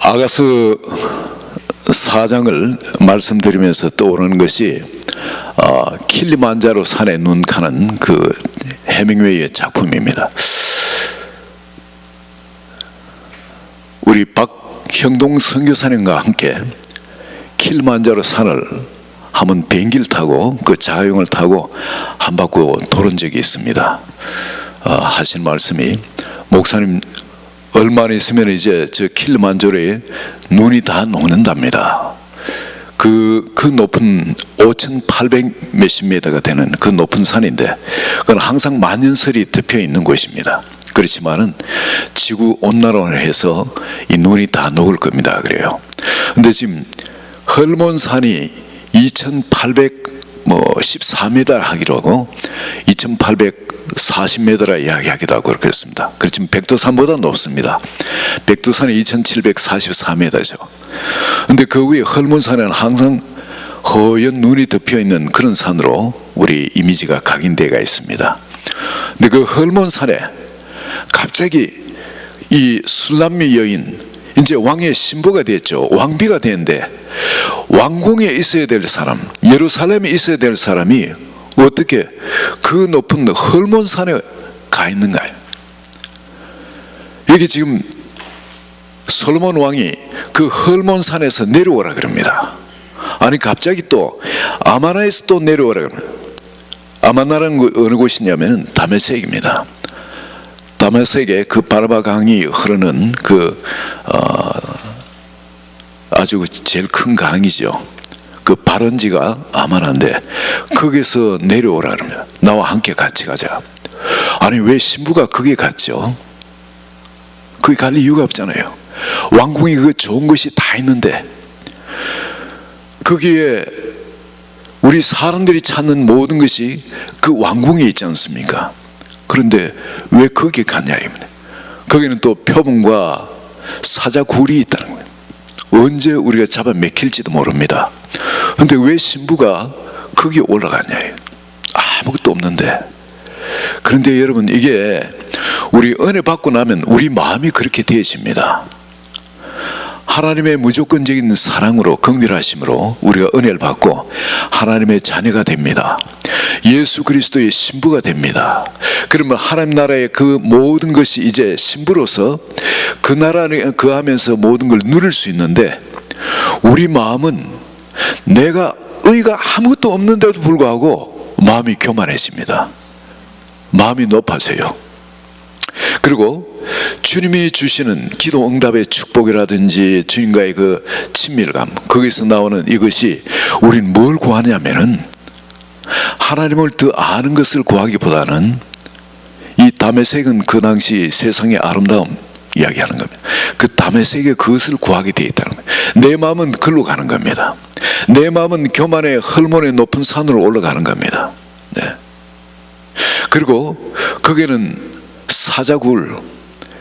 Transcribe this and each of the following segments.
아가서 4장을 말씀드리면서 떠오르는 것이 킬리만자로 산에 눈 가는 그 해밍웨이의 작품입니다. 우리 박형동 선교사님과 함께 킬리만자로 산을 한번 비행기를 타고 그 자가용을 타고 한 바퀴 돌은 적이 있습니다. 하신 말씀이, 목사님 얼마 있으면 이제 저 킬리만자로에 눈이 다 녹는답니다. 그 높은 5,800 몇십 미터가 되는 그 높은 산인데 그건 항상 만년설이 덮여 있는 곳입니다. 그렇지만은 지구 온난화를 해서 이 눈이 다 녹을 겁니다. 그래요. 근데 지금 헐몬산이 2,814m 하기로 하고 2,840m라 이야기하기도 하고 그렇습니다. 그렇지만 백두산보다 높습니다. 백두산이 2,744m죠. 근데 그 위에 헐몬산에는 항상 허연 눈이 덮여 있는 그런 산으로 우리 이미지가 각인되어 있습니다. 근데 그 헐몬산에 갑자기 이 술람미 여인, 이제 왕의 신부가 됐죠. 왕비가 되는데 왕궁에 있어야 될 사람, 예루살렘에 있어야 될 사람이 어떻게 그 높은 헐몬산에 가 있는가요? 여기 지금 솔로몬 왕이 그 헐몬산에서 내려오라 그럽니다. 아니 갑자기 또 아마나에서 또 내려오라 그럽니다. 아마나라는 어느 곳이냐면 다메섹입니다. 다메섹에 그 바라바 강이 흐르는 그 아주 제일 큰 강이죠. 그 발원지가 아마나인데 거기서 내려오라 그럽니다. 나와 함께 같이 가자. 아니 왜 신부가 거기 갔죠? 거기 갈 이유가 없잖아요. 왕궁에 그 좋은 것이 다 있는데 거기에 우리 사람들이 찾는 모든 것이 그 왕궁에 있지 않습니까? 그런데 왜 거기에 갔냐 이겁니다. 거기는 또 표범과 사자굴이 있다는 거예요. 언제 우리가 잡아 먹힐지도 모릅니다. 그런데 왜 신부가 거기에 올라갔냐? 아무것도 없는데. 그런데 여러분, 이게 우리 은혜 받고 나면 우리 마음이 그렇게 되어집니다. 하나님의 무조건적인 사랑으로, 긍휼하심으로 우리가 은혜를 받고 하나님의 자녀가 됩니다. 예수 그리스도의 신부가 됩니다. 그러면 하나님 나라의 그 모든 것이 이제 신부로서 그 나라를 거하면서 모든 걸 누릴 수 있는데, 우리 마음은 내가 의가 아무것도 없는데도 불구하고 마음이 교만해집니다. 마음이 높아져요. 그리고 주님이 주시는 기도 응답의 축복이라든지 주님과의 그 친밀감, 거기서 나오는 이것이, 우린 뭘 구하냐면은 하나님을 더 아는 것을 구하기보다는, 이 다메섹은 그 당시 세상의 아름다움 이야기하는 겁니다. 그 다메섹의 그것을 구하게 되어 있다는 거예요. 내 마음은 글로 가는 겁니다. 내 마음은 교만의 헐몬의 높은 산으로 올라가는 겁니다. 네. 그리고 거기는 사자굴,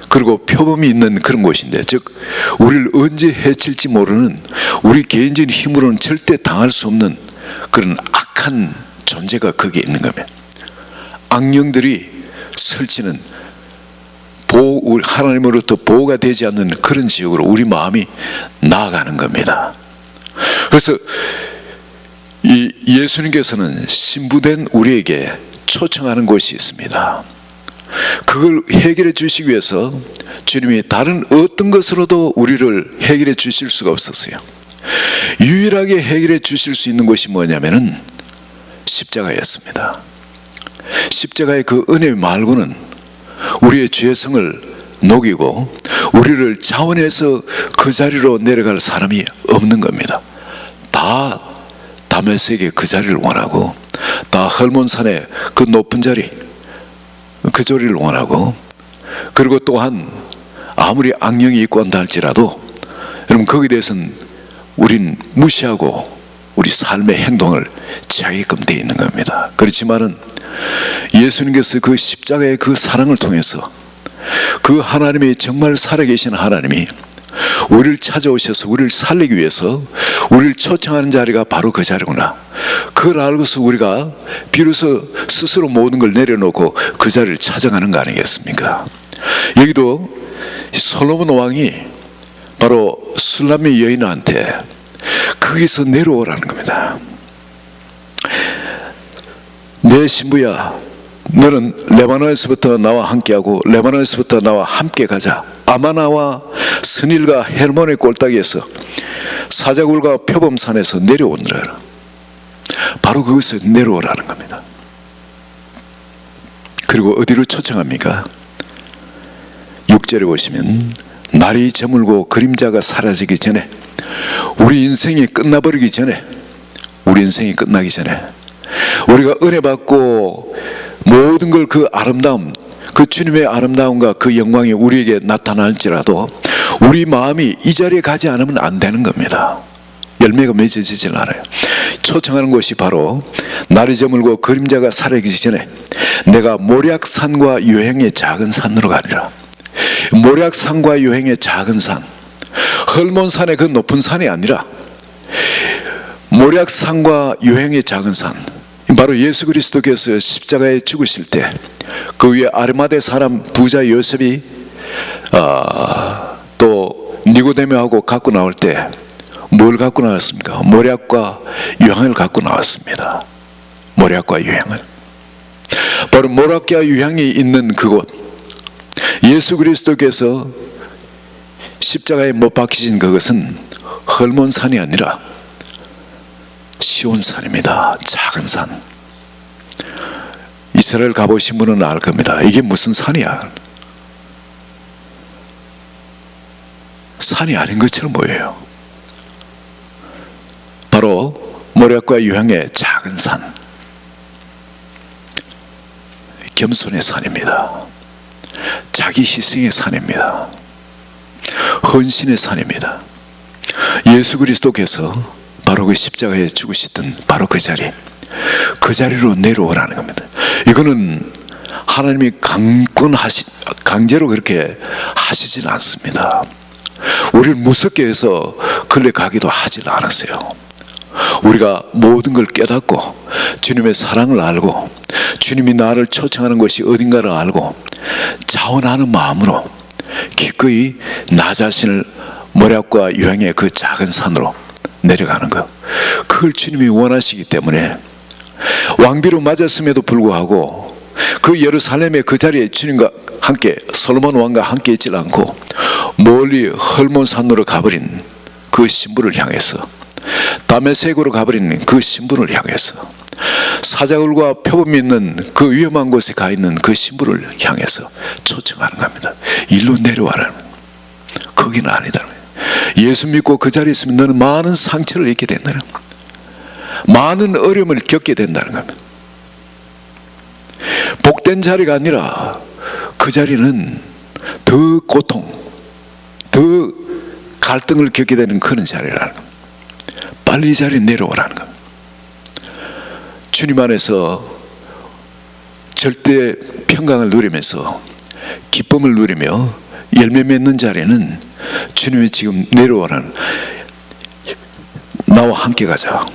그리고 표범이 있는 그런 곳인데, 즉 우리를 언제 해칠지 모르는, 우리 개인적인 힘으로는 절대 당할 수 없는 그런 악한 존재가 거기에 있는 겁니다. 악령들이 설치는 우리 하나님으로부터 보호가 되지 않는 그런 지역으로 우리 마음이 나아가는 겁니다. 그래서 이 예수님께서는 신부된 우리에게 초청하는 곳이 있습니다. 그걸 해결해 주시기 위해서 주님이 다른 어떤 것으로도 우리를 해결해 주실 수가 없었어요. 유일하게 해결해 주실 수 있는 것이 뭐냐면은 십자가였습니다. 십자가의 그 은혜 말고는 우리의 죄성을 녹이고 우리를 자원해서 그 자리로 내려갈 사람이 없는 겁니다. 다 다메섹의 그 자리를 원하고, 다 헐몬산의 그 높은 자리, 그 자리를 원하고, 그리고 또한 아무리 악령이 있고 한다 할지라도 여러분, 거기에 대해서는 우린 무시하고 우리 삶의 행동을 취하게끔 되어 있는 겁니다. 그렇지만은 예수님께서 그 십자가의 그 사랑을 통해서, 그 하나님이 정말 살아계신 하나님이 우리를 찾아오셔서 우리를 살리기 위해서 우리를 초청하는 자리가 바로 그 자리구나, 그걸 알고서 우리가 비로소 스스로 모든 걸 내려놓고 그 자리를 찾아가는 거 아니겠습니까? 여기도 솔로몬 왕이 바로 술람의 여인한테 거기서 내려오라는 겁니다. 내 신부야, 너는 레바논에서부터 나와 함께하고 레바논에서부터 나와 함께 가자. 아마나와 스닐과 헬몬의 꼴따기에서 사자굴과 표범산에서 내려오느라. 바로 거기서 내려오라는 겁니다. 그리고 어디로 초청합니까? 6절에 보시면 날이 저물고 그림자가 사라지기 전에, 우리 인생이 끝나버리기 전에, 우리 인생이 끝나기 전에 우리가 은혜 받고 모든 걸 그 아름다움, 그 주님의 아름다움과 그 영광이 우리에게 나타날지라도 우리 마음이 이 자리에 가지 않으면 안 되는 겁니다. 열매가 맺어지질 않아요. 초청하는 곳이 바로 날이 저물고 그림자가 사라지기 전에 내가 모략산과 요행의 작은 산으로 가리라. 모략산과 요행의 작은 산, 헐몬산의 그 높은 산이 아니라 모략산과 요행의 작은 산, 바로 예수 그리스도께서 십자가에 죽으실 때 그 위에 아르마대 사람 부자 요셉이 또 니고데모하고 갖고 나올 때 뭘 갖고 나왔습니까? 모략과 유향을 갖고 나왔습니다. 모략과 유향을. 바로 모략과 유향이 있는 그곳, 예수 그리스도께서 십자가에 못 박히신 그것은 헐몬산이 아니라 시온산입니다. 작은 산. 이스라엘 가보신 분은 알 겁니다. 이게 무슨 산이야? 산이 아닌 것처럼 보여요. 바로 모략과 유향의 작은 산, 겸손의 산입니다. 자기 희생의 산입니다. 헌신의 산입니다. 예수 그리스도께서 바로 그 십자가에 죽으시던 바로 그 자리, 그 자리로 내려오라는 겁니다. 이거는 하나님이 강제로 그렇게 하시진 않습니다. 우리를 무섭게 해서 그래 가기도 하질 않았어요. 우리가 모든 걸 깨닫고 주님의 사랑을 알고 주님이 나를 초청하는 것이 어딘가를 알고 자원하는 마음으로 기꺼이 나 자신을 모략과 유향의 그 작은 산으로 내려가는 것, 그걸 주님이 원하시기 때문에 왕비로 맞았음에도 불구하고 그 예루살렘의 그 자리에 주님과 함께, 솔로몬 왕과 함께 있지 않고 멀리 헐몬산으로 가버린 그 신부를 향해서, 다메섹으로 가버린 그 신부를 향해서, 사자굴과 표범이 있는 그 위험한 곳에 가 있는 그 신부를 향해서 초청하는 겁니다. 일로 내려와라는, 거기는 아니다. 예수 믿고 그 자리에 있으면 너는 많은 상처를 입게 된다는, 많은 어려움을 겪게 된다는 겁니다. 복된 자리가 아니라 그 자리는 더 고통, 더 갈등을 겪게 되는 그런 자리라는 겁니다. 빨리 이 자리에 내려오라는 겁니다. 주님 안에서 절대 평강을 누리면서 기쁨을 누리며 열매 맺는 자리는 주님이 지금 내려오라는, 나와 함께 가자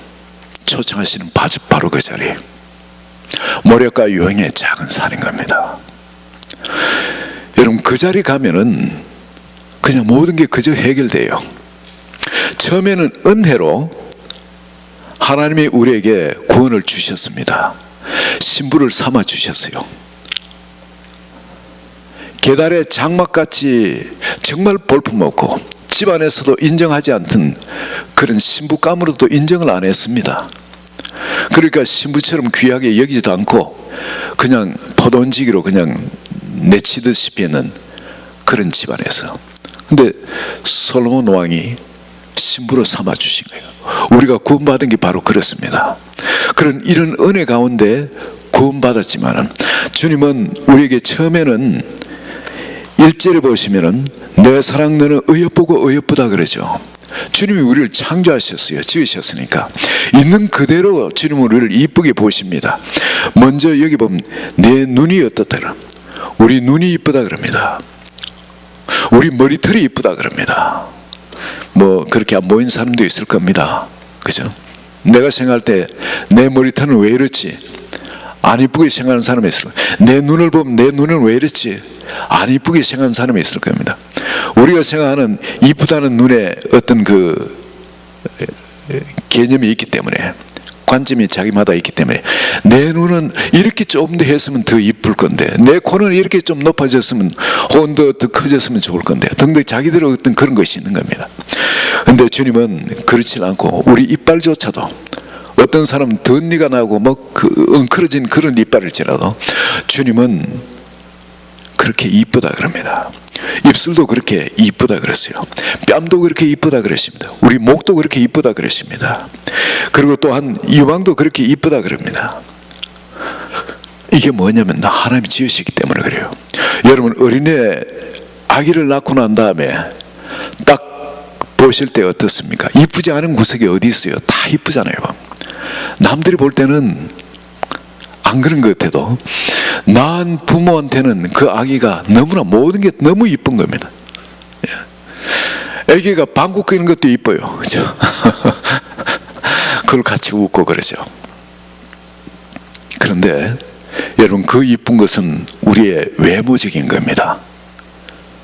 초청하시는 바로 그 자리, 모략과 유향의 작은 산인 겁니다. 여러분, 그 자리 가면은 그냥 모든 게 그저 해결돼요. 처음에는 은혜로 하나님이 우리에게 구원을 주셨습니다. 신부를 삼아 주셨어요. 계달의 장막같이 정말 볼품없고 집안에서도 인정하지 않던 그런 신부감으로도 인정을 안 했습니다. 그러니까 신부처럼 귀하게 여기지도 않고 그냥 포돈지기로 그냥 내치듯이 했는 그런 집안에서, 근데 솔로몬 왕이 신부로 삼아 주신 거예요. 우리가 구원받은 게 바로 그렇습니다. 그런 이런 은혜 가운데 구원받았지만은 주님은 우리에게 처음에는 1절에 보시면은 내 사랑 너는 어여쁘고 어여쁘다 그러죠. 주님이 우리를 창조하셨어요. 지으셨으니까 있는 그대로 주님은 우리를 이쁘게 보십니다. 먼저 여기 보면 내 눈이 어떻다, 우리 눈이 이쁘다 그럽니다. 우리 머리털이 이쁘다 그럽니다. 뭐 그렇게 안 보이는 사람도 있을 겁니다. 그죠? 내가 생각할 때 내 머리털은 왜 이렇지? 안 이쁘게 생각하는 사람이 있을 거예요. 내 눈을 보면 내 눈은 왜 이렇지? 안 이쁘게 생각하는 사람이 있을 겁니다. 우리가 생각하는 이쁘다는 눈에 어떤 그 개념이 있기 때문에, 관점이 자기마다 있기 때문에, 내 눈은 이렇게 조금 더 했으면 더 이쁠 건데, 내 코는 이렇게 좀 높아졌으면, 혹은 더 커졌으면 좋을 건데 등등 자기들의 어떤 그런 것이 있는 겁니다. 근데 주님은 그렇지 않고 우리 이빨조차도, 어떤 사람은 덧니가 나고 뭐 엉클어진 그런 이빨일지라도 주님은 그렇게 이쁘다 그럽니다. 입술도 그렇게 이쁘다 그랬어요. 뺨도 그렇게 이쁘다 그랬습니다. 우리 목도 그렇게 이쁘다 그랬습니다. 그리고 또한 유방도 그렇게 이쁘다 그럽니다. 이게 뭐냐면 하나님이 지으시기 때문에 그래요. 여러분, 어린애 아기를 낳고 난 다음에 딱 보실 때 어떻습니까? 이쁘지 않은 구석이 어디 있어요? 다 이쁘잖아요. 남들이 볼 때는 안 그런 것 같아도 낳은 부모한테는 그 아기가 너무나 모든 게 너무 이쁜 겁니다. 아기가 방귀 뀌는 것도 이뻐요. 그죠? 그걸 같이 웃고 그러죠. 그런데 여러분, 그 이쁜 것은 우리의 외모적인 겁니다.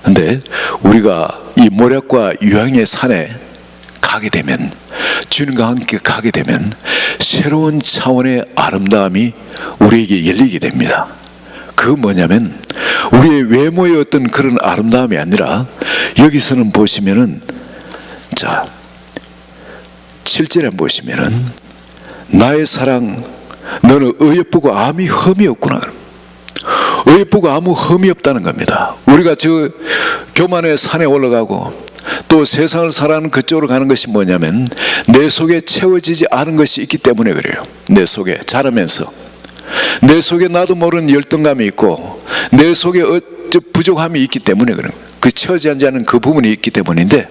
그런데 우리가 이 모략과 유황의 산에 가게 되면, 주님과 함께 가게 되면 새로운 차원의 아름다움이 우리에게 열리게 됩니다. 그 뭐냐면 우리의 외모의 어떤 그런 아름다움이 아니라, 여기서는 보시면은, 자 7절에 보시면은, 나의 사랑 너는 어여쁘고 아무 흠이 없구나. 어여쁘고 아무 흠이 없다는 겁니다. 우리가 저 교만의 산에 올라가고 또 세상을 살아가는 그쪽으로 가는 것이 뭐냐면, 내 속에 채워지지 않은 것이 있기 때문에 그래요. 내 속에 자라면서 내 속에 나도 모르는 열등감이 있고, 내 속에 부족함이 있기 때문에 그래요. 그 채워지지 않은 그 부분이 있기 때문인데,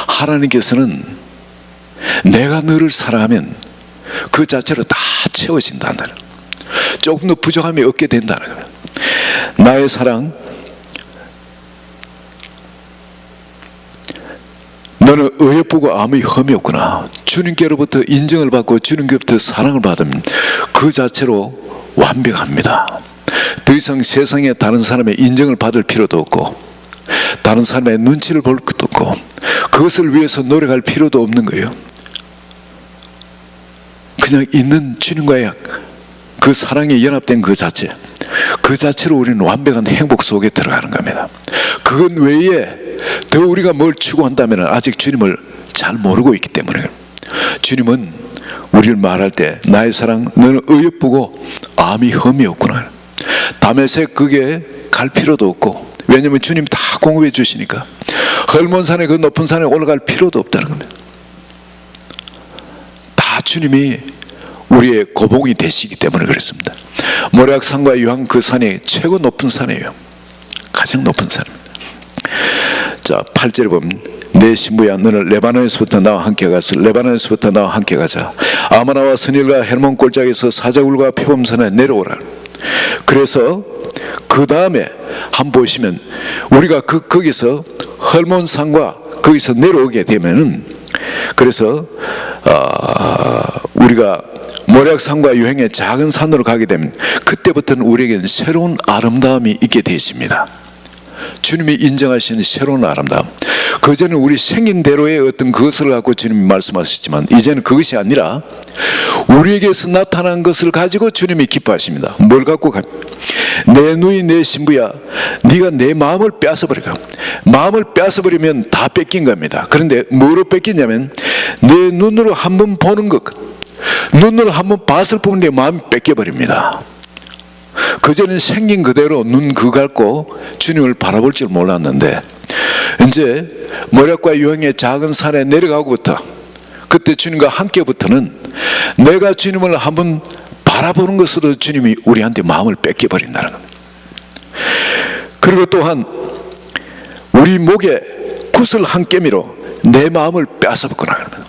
하나님께서는 내가 너를 사랑하면 그 자체로 다 채워진다는 거예요. 조금 더 부족함이 없게 된다는 거예요. 나의 사랑 너는 어여쁘고 아무 흠이 없구나. 주님께로부터 인정을 받고 주님께로부터 사랑을 받으면 그 자체로 완벽합니다. 더 이상 세상에 다른 사람의 인정을 받을 필요도 없고, 다른 사람의 눈치를 볼 것도 없고, 그것을 위해서 노력할 필요도 없는 거예요. 그냥 있는 주님과의 그 사랑에 연합된 그 자체로 우리는 완벽한 행복 속에 들어가는 겁니다. 그것 외에 더 우리가 뭘 추구한다면 아직 주님을 잘 모르고 있기 때문에, 주님은 우리를 말할 때 나의 사랑 너는 어여쁘고 아무 흠이 없구나. 다메섹 그게 갈 필요도 없고, 왜냐하면 주님 다 공급해 주시니까 헐몬산에, 그 높은 산에 올라갈 필요도 없다는 겁니다. 다 주님이 우리의 고봉이 되시기 때문에 그렇습니다. 모략산과 유황 그 산이 최고 높은 산이에요. 가장 높은 산입니다. 자 8절에 보면, 내 신부야 너는 레바논에서부터 나와 함께 가서 레바논에서부터 나와 함께 가자. 아마나와 스닐과 헤르몬 골짜기에서 사자굴과 표범산에 내려오라. 그래서 그 다음에 한번 보시면, 우리가 거기서 헐몬산과 거기서 내려오게 되면은, 그래서 우리가 모략산과 유황의 작은 산으로 가게 되면 그때부터는 우리에게는 새로운 아름다움이 있게 되십니다. 주님이 인정하시는 새로운 아름다움. 그전에는 우리 생긴 대로의 어떤 그것을 갖고 주님이 말씀하셨지만, 이제는 그것이 아니라 우리에게서 나타난 것을 가지고 주님이 기뻐하십니다. 뭘 갖고 갑니까? 내 누이 내 신부야, 네가 내 마음을 뺏어버리고, 마음을 뺏어버리면 다 뺏긴 겁니다. 그런데 뭐로 뺏기냐면, 내 눈으로 한번 보는 것, 눈으로 한번 봤을 뿐 내 마음이 뺏겨버립니다. 그전엔 생긴 그대로 눈 감고 주님을 바라볼 줄 몰랐는데, 이제 모략과 유황의 작은 산에 내려가고부터, 그때 주님과 함께부터는 내가 주님을 한번 바라보는 것으로 주님이 우리한테 마음을 뺏겨버린다는 겁니다. 그리고 또한 우리 목에 구슬 한 깨미로 내 마음을 뺏어버리는 겁니다.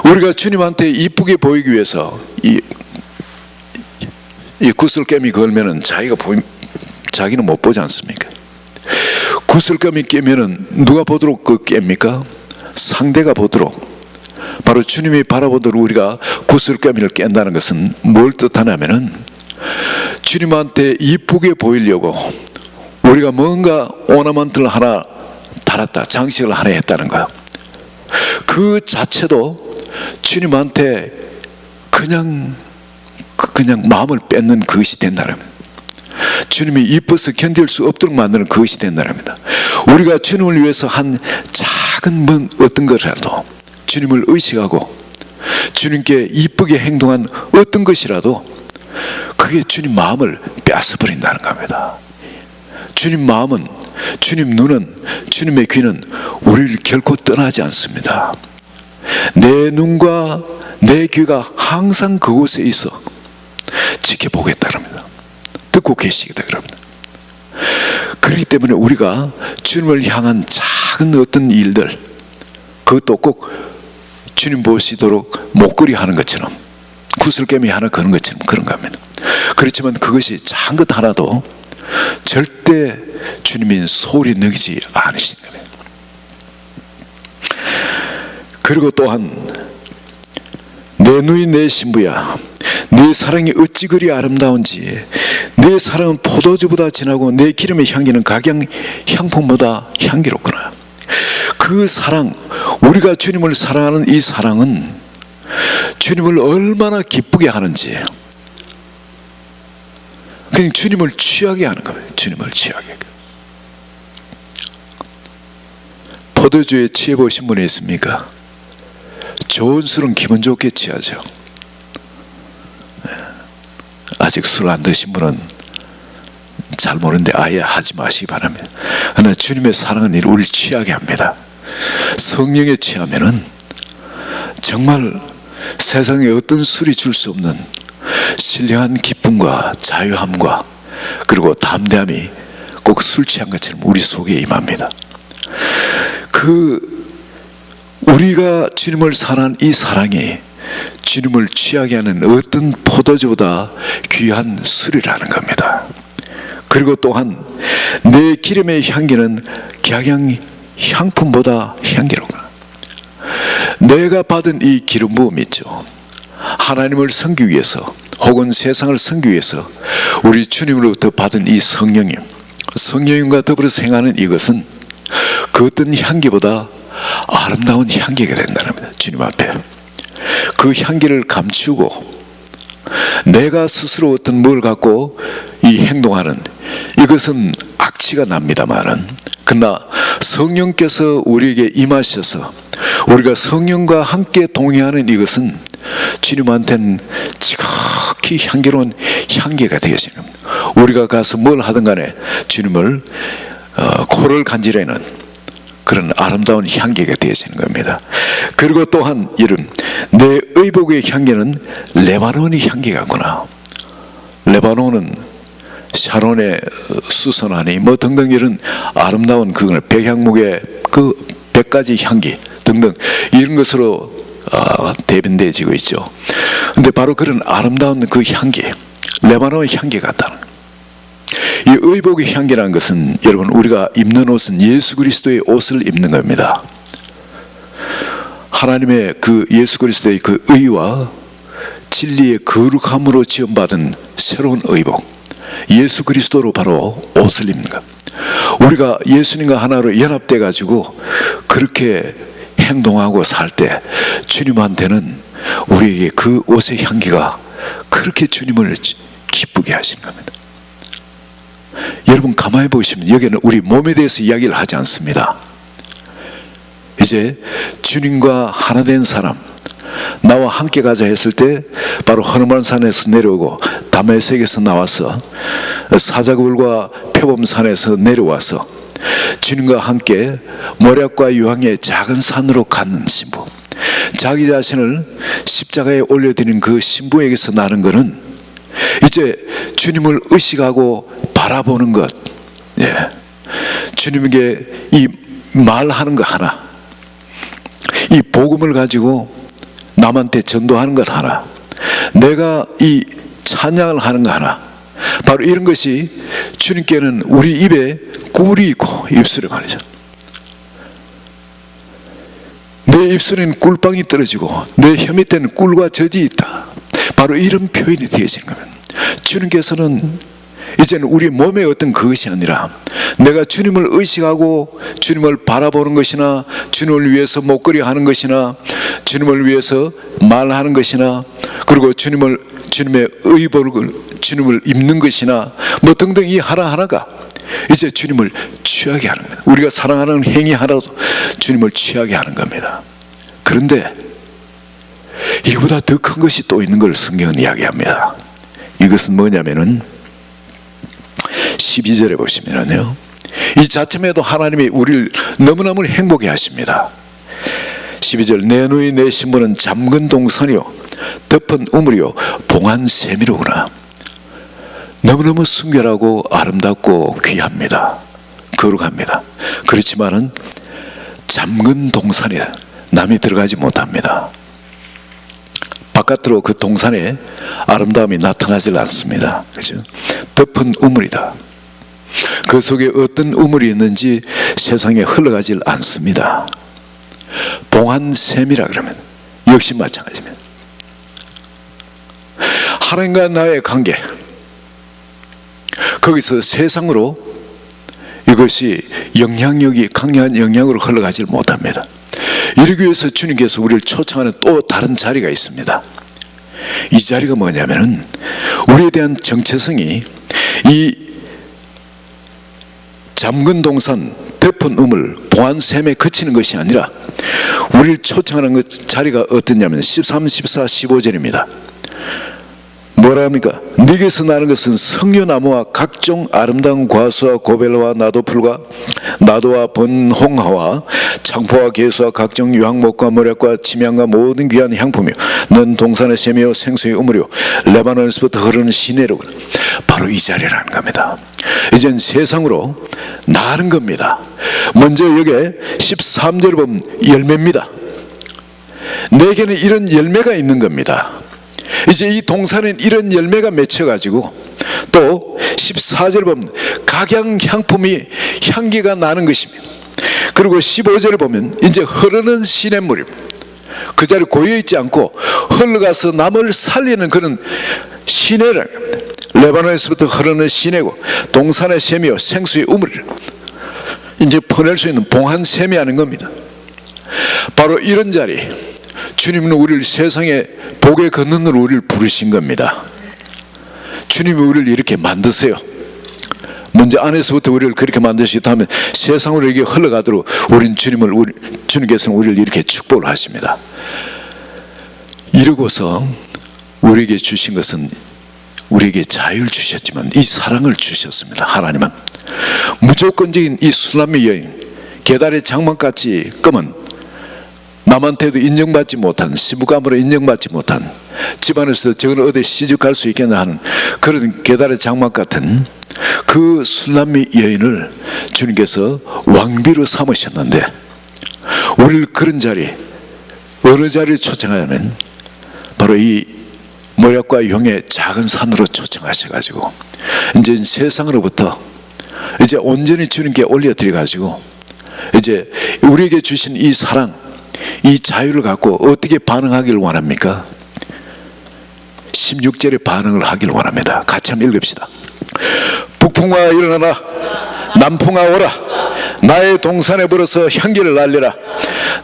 우리가 주님한테 이쁘게 보이기 위해서 이 구슬깨미 걸면은 자기는 못 보지 않습니까? 구슬깨미 깨면은 누가 보도록 그 깹니까? 상대가 보도록, 바로 주님이 바라보도록 우리가 구슬깨미를 깬다는 것은 뭘 뜻하냐면은, 주님한테 이쁘게 보이려고 우리가 뭔가 오나먼트를 하나 달았다, 장식을 하나 했다는 거예요. 그 자체도 주님한테 그냥 마음을 뺏는 그것이 된다는 겁니다. 주님이 이뻐서 견딜 수 없도록 만드는 그것이 된다는 겁니다. 우리가 주님을 위해서 한 작은 어떤 것이라도, 주님을 의식하고 주님께 이쁘게 행동한 어떤 것이라도 그게 주님 마음을 뺏어버린다는 겁니다. 주님 마음은, 주님 눈은, 주님의 귀는 우리를 결코 떠나지 않습니다. 내 눈과 내 귀가 항상 그곳에 있어 지켜보겠다는 겁니다. 듣고 계시겠다 그럽니다. 그렇기 때문에 우리가 주님을 향한 작은 어떤 일들, 그것도 꼭 주님 보시도록 목걸이 하는 것처럼, 구슬개미 하나 거는 것처럼 그런 겁니다. 그렇지만 그것이 작은 것 하나도 절대 주님이 소홀히 여기지 않으신 겁니다. 그리고 또한 내 누이 내 신부야, 네 사랑이 어찌 그리 아름다운지, 네 사랑은 포도주보다 진하고 내 기름의 향기는 각양 향품보다 향기롭구나. 그 사랑, 우리가 주님을 사랑하는 이 사랑은 주님을 얼마나 기쁘게 하는지, 그냥 주님을 취하게 하는 거예요. 주님을 취하게. 포도주에 취해 보신 분이 있습니까? 좋은 술은 기분 좋게 취하죠. 아직 술 안 드신 분은 잘 모르는데 아예 하지 마시기 바랍니다. 그러나 주님의 사랑은 우리를 취하게 합니다. 성령에 취하면은 정말 세상에 어떤 술이 줄 수 없는 신령한 기쁨과 자유함과 그리고 담대함이 꼭 술 취한 것처럼 우리 속에 임합니다. 우리가 주님을 사랑하는 이 사랑이 주님을 취하게 하는 어떤 포도주보다 귀한 술이라는 겁니다. 그리고 또한 내 기름의 향기는 각양 향품보다 향기로구나. 내가 받은 이 기름 부음 있죠. 하나님을 섬기기 위해서 혹은 세상을 섬기기 위해서 우리 주님으로부터 받은 이 성령님과 더불어서 행하는 이것은 그 어떤 향기보다 아름다운 향기가 된다는 겁니다. 주님 앞에 그 향기를 감추고 내가 스스로 어떤 뭘 갖고 이 행동하는 이것은 악취가 납니다만은, 그러나 성령께서 우리에게 임하셔서 우리가 성령과 함께 동행하는 이것은 주님한테는 지극히 향기로운 향기가 되어지는 겁니다. 우리가 가서 뭘 하든 간에 주님을 코를 간지르는 그런 아름다운 향기가 되어지는 겁니다. 그리고 또한 이런 내 의복의 향기는 레바논의 향기 같구나. 레바논은 샤론의 수선하니 뭐 등등 이런 아름다운 그걸 백향목의 그 100가지 향기 등등 이런 것으로 대변되어지고 있죠. 근데 바로 그런 아름다운 그 향기, 레바논의 향기 같다는, 이 의복의 향기라는 것은 여러분 우리가 입는 옷은 예수 그리스도의 옷을 입는 겁니다. 하나님의 그 예수 그리스도의 그 의와 진리의 거룩함으로 지원받은 새로운 의복, 예수 그리스도로 바로 옷을 입는 것. 우리가 예수님과 하나로 연합돼 가지고 그렇게 행동하고 살 때 주님한테는 우리에게 그 옷의 향기가 그렇게 주님을 기쁘게 하시는 겁니다. 여러분 가만히 보시면 여기는 우리 몸에 대해서 이야기를 하지 않습니다. 이제 주님과 하나 된 사람, 나와 함께 가자 했을 때 바로 허르몬산에서 내려오고 다메섹에서 나와서 사자굴과 표범산에서 내려와서 주님과 함께 모략과 유황의 작은 산으로 가는 신부, 자기 자신을 십자가에 올려드린 그 신부에게서 나는 것은 이제 주님을 의식하고 바라보는 것, 주님에게 이 말하는 것 하나, 이 복음을 가지고 남한테 전도하는 것 하나, 내가 이 찬양을 하는 것 하나, 바로 이런 것이 주님께는 우리 입에 꿀이 있고, 입술에 말이죠. 내 입술에는 꿀빵이 떨어지고 내 혀 밑에는 꿀과 젖이 있다. 바로 이런 표현이 되어지는 겁니다. 주님께서는 이제는 우리 몸의 어떤 그것이 아니라 내가 주님을 의식하고 주님을 바라보는 것이나 주님을 위해서 목걸이 하는 것이나 주님을 위해서 말하는 것이나 그리고 주님의 의복을 주님을 입는 것이나 뭐 등등 이 하나하나가 이제 주님을 취하게 하는 겁니다. 우리가 사랑하는 행위 하나도 주님을 취하게 하는 겁니다. 그런데 이보다 더 큰 것이 또 있는 걸 성경은 이야기합니다. 이것은 뭐냐면은 12절에 보시면은요, 이 자체에도 하나님이 우리를 너무너무 행복해 하십니다. 12절, 내 누이 내 신부는 잠근 동선이요 덮은 우물이요 봉한 샘이로구나. 너무너무 순결하고 아름답고 귀합니다. 거룩합니다. 그렇지만은 잠근 동산이다. 남이 들어가지 못합니다. 바깥으로 그 동산에 아름다움이 나타나질 않습니다. 그죠? 덮은 우물이다. 그 속에 어떤 우물이 있는지 세상에 흘러가질 않습니다. 봉한 샘이라 그러면 역시 마찬가지입니다. 하나님과 나의 관계, 거기서 세상으로 이것이 영향력이 강력한 영향으로 흘러가질 못합니다. 이러기 위해서 주님께서 우리를 초청하는 또 다른 자리가 있습니다. 이 자리가 뭐냐면은 우리에 대한 정체성이 이 잠근 동산, 덮은 우물, 봉한 샘에 그치는 것이 아니라 우리를 초청하는 그 자리가 어떠냐면 13, 14, 15절입니다. 뭐라 합니까? 네게서 나는 것은 석류나무와 각종 아름다운 과수와 고벨라와 나도풀과 나도와 번홍화와 창포와 개수와 각종 유황목과 모략과 침향과 모든 귀한 향품이요 넌 동산의 샘이요 생수의 우물이요 레바논에서부터 흐르는 시내로. 바로 이 자리라는 겁니다. 이젠 세상으로 나는 겁니다. 먼저 여기에 13절 보면 열매입니다. 내게는 이런 열매가 있는 겁니다. 이제 이 동산엔 이런 열매가 맺혀가지고 또 14절 보면 각양향품이 향기가 나는 것입니다. 그리고 15절을 보면 이제 흐르는 시냇물입니다. 그 자리에 고여있지 않고 흘러가서 남을 살리는 그런 시내라는 겁니다. 레바논에서부터 흐르는 시내고 동산의 샘이요 생수의 우물이라 이제 퍼낼 수 있는 봉한 샘이 하는 겁니다. 바로 이런 자리, 주님은 우리를 세상에 복의 건넌으로 우리를 부르신 겁니다. 주님이 우리를 이렇게 만드세요. 먼저 안에서부터 우리를 그렇게 만드시다면 세상으로 이렇게 흘러가도록 주님께서는 우리를 이렇게 축복을 하십니다. 이러고서 우리에게 주신 것은 우리에게 자유를 주셨지만 이 사랑을 주셨습니다. 하나님은 무조건적인 이 수남미 여인, 계달의 장막같이 검은, 남한테도 인정받지 못한, 시부감으로 인정받지 못한, 집안에서 저걸 어디 시집갈 수 있겠나 하는 그런 계달의 장막 같은 그 수남미 여인을 주님께서 왕비로 삼으셨는데, 우리를 그런 자리, 어느 자리에 초청하냐면 바로 이 모략과 용의 작은 산으로 초청하셔가지고 이제 세상으로부터 이제 온전히 주님께 올려드려가지고 이제 우리에게 주신 이 사랑, 이 자유를 갖고 어떻게 반응하기를 원합니까? 16절에 반응을 하기를 원합니다. 같이 한번 읽읍시다. 북풍아 일어나라, 남풍아 오라, 나의 동산에 불어서 향기를 날리라.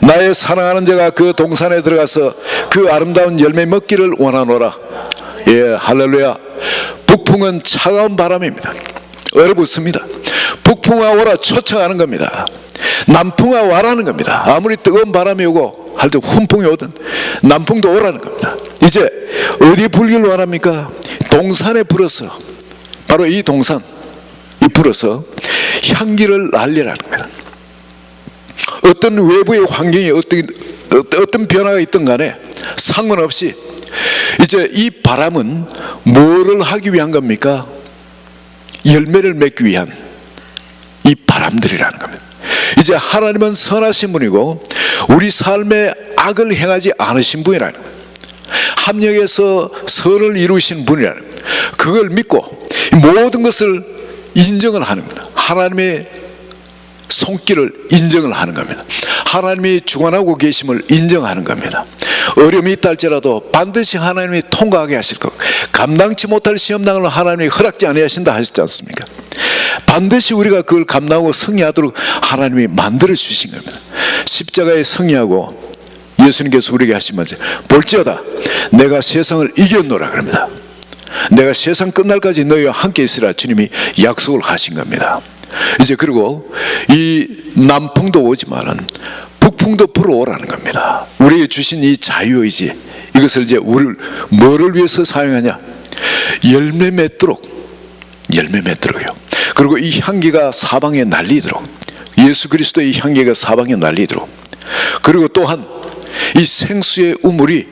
나의 사랑하는 자가 그 동산에 들어가서 그 아름다운 열매 먹기를 원하노라. 예, 할렐루야. 북풍은 차가운 바람입니다. 얼어붙습니다. 북풍아 오라 초청하는 겁니다. 남풍아 와라는 겁니다. 아무리 뜨거운 바람이 오고 할 때 훈풍이 오든 남풍도 오라는 겁니다. 이제 어디 불기를 원합니까? 동산에 불어서, 바로 이 동산 이 불어서 향기를 날리라는 겁니다. 어떤 외부의 환경이 어떤 변화가 있든 간에 상관없이 이제 이 바람은 뭐를 하기 위한 겁니까? 열매를 맺기 위한 이 바람들이라는 겁니다. 이제 하나님은 선하신 분이고 우리 삶에 악을 행하지 않으신 분이라는 겁니다. 합력해서 선을 이루신 분이라는 겁니다. 그걸 믿고 모든 것을 인정을 하는 겁니다. 하나님의 손길을 인정을 하는 겁니다. 하나님이 주관하고 계심을 인정하는 겁니다. 어려움이 있다 할지라도 반드시 하나님이 통과하게 하실 것, 감당치 못할 시험당을 하나님이 허락지 아니하신다 하셨지 않습니까? 반드시 우리가 그걸 감당하고 승리하도록 하나님이 만들어 주신 겁니다. 십자가에 승리하고 예수님께서 우리에게 하신 말씀, 볼지어다 내가 세상을 이겼노라 그럽니다. 내가 세상 끝날까지 너희와 함께 있으라 주님이 약속을 하신 겁니다. 이제 그리고 이 남풍도 오지만은 북풍도 불어오라는 겁니다. 우리에게 주신 이 자유의지, 이것을 이제 뭐를 위해서 사용하냐? 열매 맺도록요. 그리고 이 향기가 사방에 날리도록, 예수 그리스도의 이 향기가 사방에 날리도록, 그리고 또한 이 생수의 우물이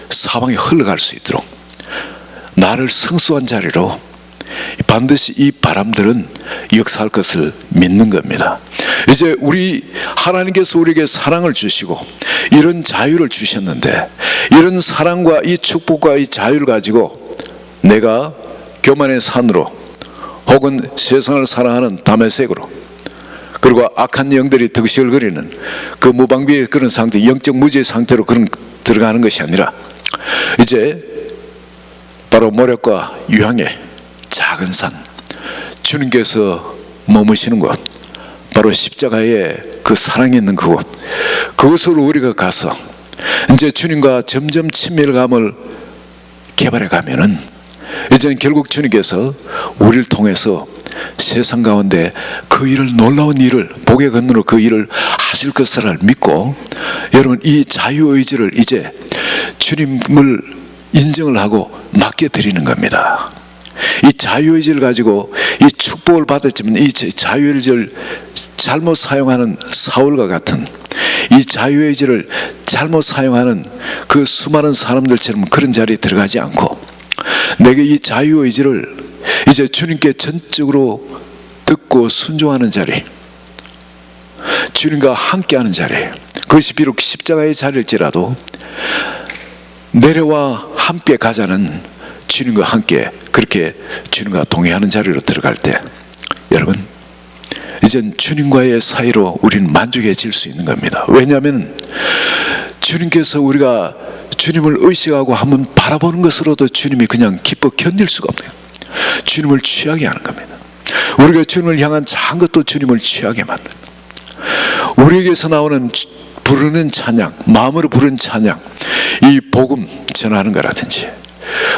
사방에 흘러갈 수 있도록 나를 성수한 자리로 반드시 이 바람들은 역사할 것을 믿는 겁니다. 이제 하나님께서 우리에게 사랑을 주시고 이런 자유를 주셨는데, 이런 사랑과 이 축복과 이 자유를 가지고 내가 교만의 산으로 혹은 세상을 사랑하는 다메섹으로, 그리고 악한 영들이 득실거리는 그 무방비의 그런 상태, 영적 무지의 상태로 들어가는 것이 아니라 이제 바로 모략과 유황의 작은 산, 주님께서 머무시는 곳, 바로 십자가의 그 사랑이 있는 그곳, 그곳으로 우리가 가서 이제 주님과 점점 친밀감을 개발해 가면은 이제는 결국 주님께서 우리를 통해서 세상 가운데 그 일을, 놀라운 일을, 복의 건너로 그 일을 하실 것을 믿고, 여러분 이 자유의지를 이제 주님을 인정을 하고 맡겨드리는 겁니다. 이 자유의지를 가지고 이 축복을 받았지만 이 자유의지를 잘못 사용하는 사울과 같은, 이 자유의지를 잘못 사용하는 그 수많은 사람들처럼 그런 자리에 들어가지 않고, 내게 이 자유의지를 이제 주님께 전적으로 듣고 순종하는 자리, 주님과 함께하는 자리, 그것이 비록 십자가의 자리일지라도 내려와 함께 가자는, 주님과 함께 그렇게 주님과 동행하는 자리로 들어갈 때, 여러분 이젠 주님과의 사이로 우리는 만족해질 수 있는 겁니다. 왜냐하면 주님께서 우리가 주님을 의식하고 한번 바라보는 것으로도 주님이 그냥 기뻐 견딜 수가 없네요. 주님을 취하게 하는 겁니다. 우리가 주님을 향한 작은 것도 주님을 취하게 만듭니다. 우리에게서 나오는 부르는 찬양, 마음으로 부르는 찬양, 이 복음 전하는 거라든지,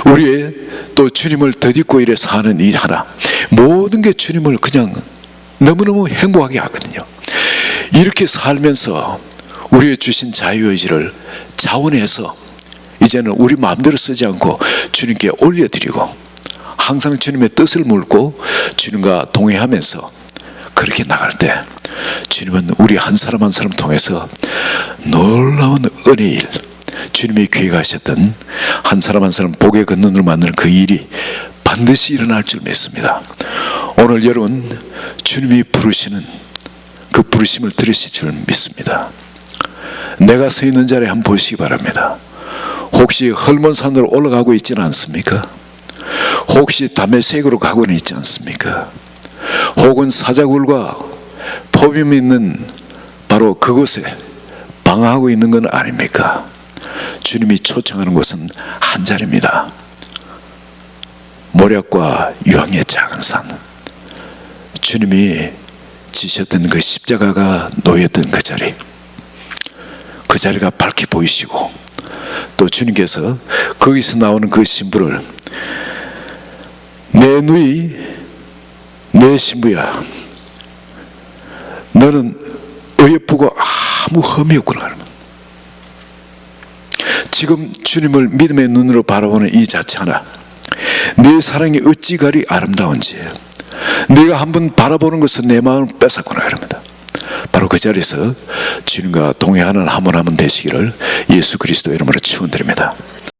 우리의 또 주님을 덧입고 이래 사는 이 하나, 모든 게 주님을 그냥 너무너무 행복하게 하거든요. 이렇게 살면서 우리의 주신 자유의지를 자원해서 이제는 우리 마음대로 쓰지 않고 주님께 올려드리고, 항상 주님의 뜻을 묻고 주님과 동행하면서 그렇게 나갈 때, 주님은 우리 한 사람 한 사람 통해서 놀라운 은혜의 일, 주님이 계획하셨던 한 사람 한 사람 복의 근원으로 만드는 그 일이 반드시 일어날 줄 믿습니다. 오늘 여러분 주님이 부르시는 그 부르심을 들으실 줄 믿습니다. 내가 서 있는 자리에 한번 보시기 바랍니다. 혹시 헐몬산으로 올라가고 있지는 않습니까? 혹시 다메섹으로 가고는 있지 않습니까? 혹은 사자굴과 포빔이 있는 바로 그곳에 방황하고 있는 건 아닙니까? 주님이 초청하는 곳은 한 자리입니다. 모략과 유황의 작은 산, 주님이 지셨던 그 십자가가 놓였던 그 자리, 그 자리가 밝게 보이시고, 또 주님께서 거기서 나오는 그 신부를 내 누이, 내 신부야, 너는 어여쁘고 아무 흠이 없구나. 지금 주님을 믿음의 눈으로 바라보는 이 자체 하나, 네 사랑이 어찌 그리 아름다운지, 네가 한번 바라보는 것은 내 마음을 뺏었구나 이럽니다. 바로 그 자리에서 주님과 동행하는 한 분 한 분 되시기를 예수 그리스도 이름으로 축원드립니다.